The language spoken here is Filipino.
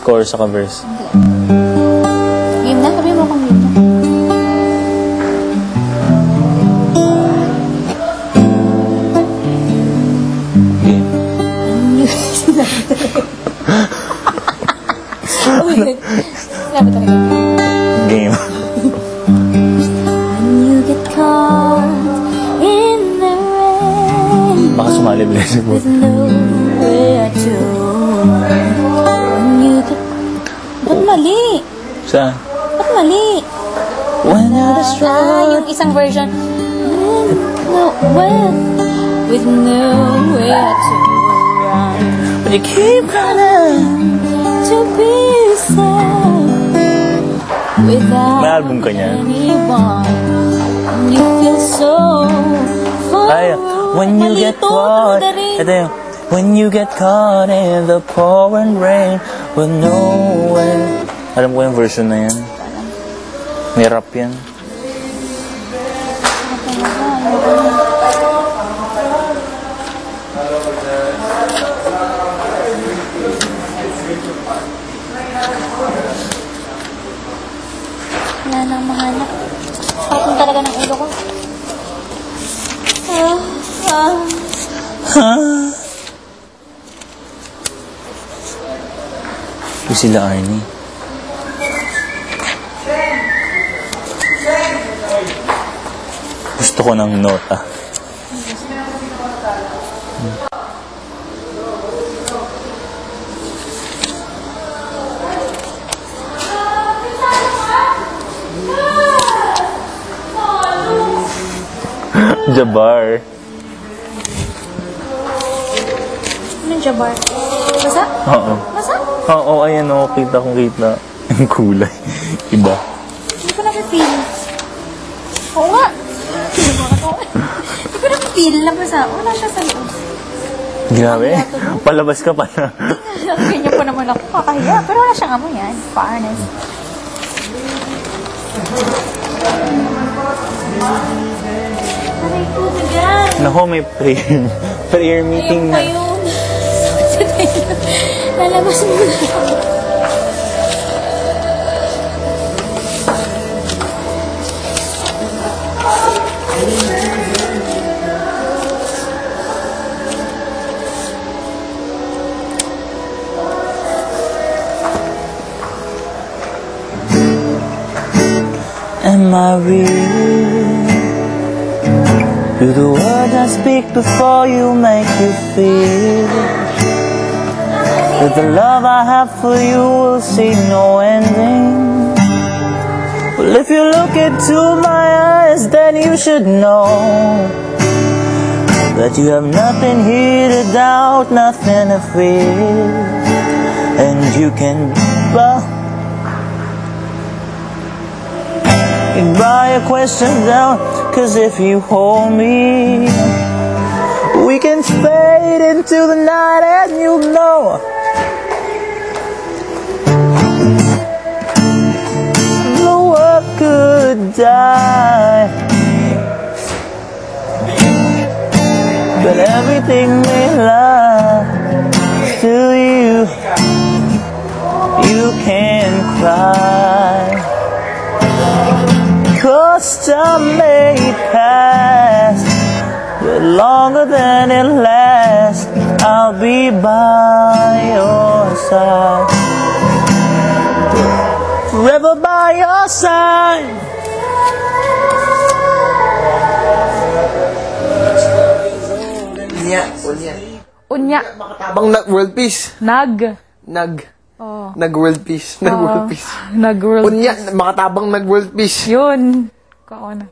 chorus saka verse. Game na? Sabi mo kung game na. Game. Sinabi talaga. Game. When you get caught in the rain, Baka sumali blessing mo. with nowhere to run. When you get... Ba't mali? Saan? Ba't mali? When you're strong. Yung isang version. With nowhere to run. But you keep running. To be sad without May album ka niyan? anyone. You feel so far. Ay, when you get caught. Ito yung, when you get caught in the pouring rain with nowhere. Alam ko yung version na yan. May rap yan. Wala nang mahanap. Patong talaga ng ulo ko. Yung sila Arnie. Gusto ko ng nota. Jabbar. Anong Jabbar? Basa? Oo. Basa? Oo, ayan o. Kita kong kita. Yung kulay. Iba. Hindi ko na-feel. Oo nga. Hindi ko na-feel na basa. Wala siya sa loob. Grabe. Palabas ka pa na. Ganyan po naman ako. Kakahiya. Pero wala siyang amoy yan. Fairness. Aray ko, tagal. Naku, may prayer meeting Ayun pa na. yun. Lalabas mo na. Am I real? Do the words I speak before you make you feel that the love I have for you will see no ending? Well, if you look into my eyes, then you should know that you have nothing here to doubt, nothing to fear, and you can buy your questions down, 'cause if you hold me, we can fade into the night and you'll know no one could die, but everything may lie to you. You can cry, 'cause time may pass, but longer than it lasts, I'll be by your side, forever by your side. Unya. Makatabang world peace. Oh. Nag-world peace. Nag-world peace. Nag-world. Unya, makatabang nag-world peace. Yun. Kaona.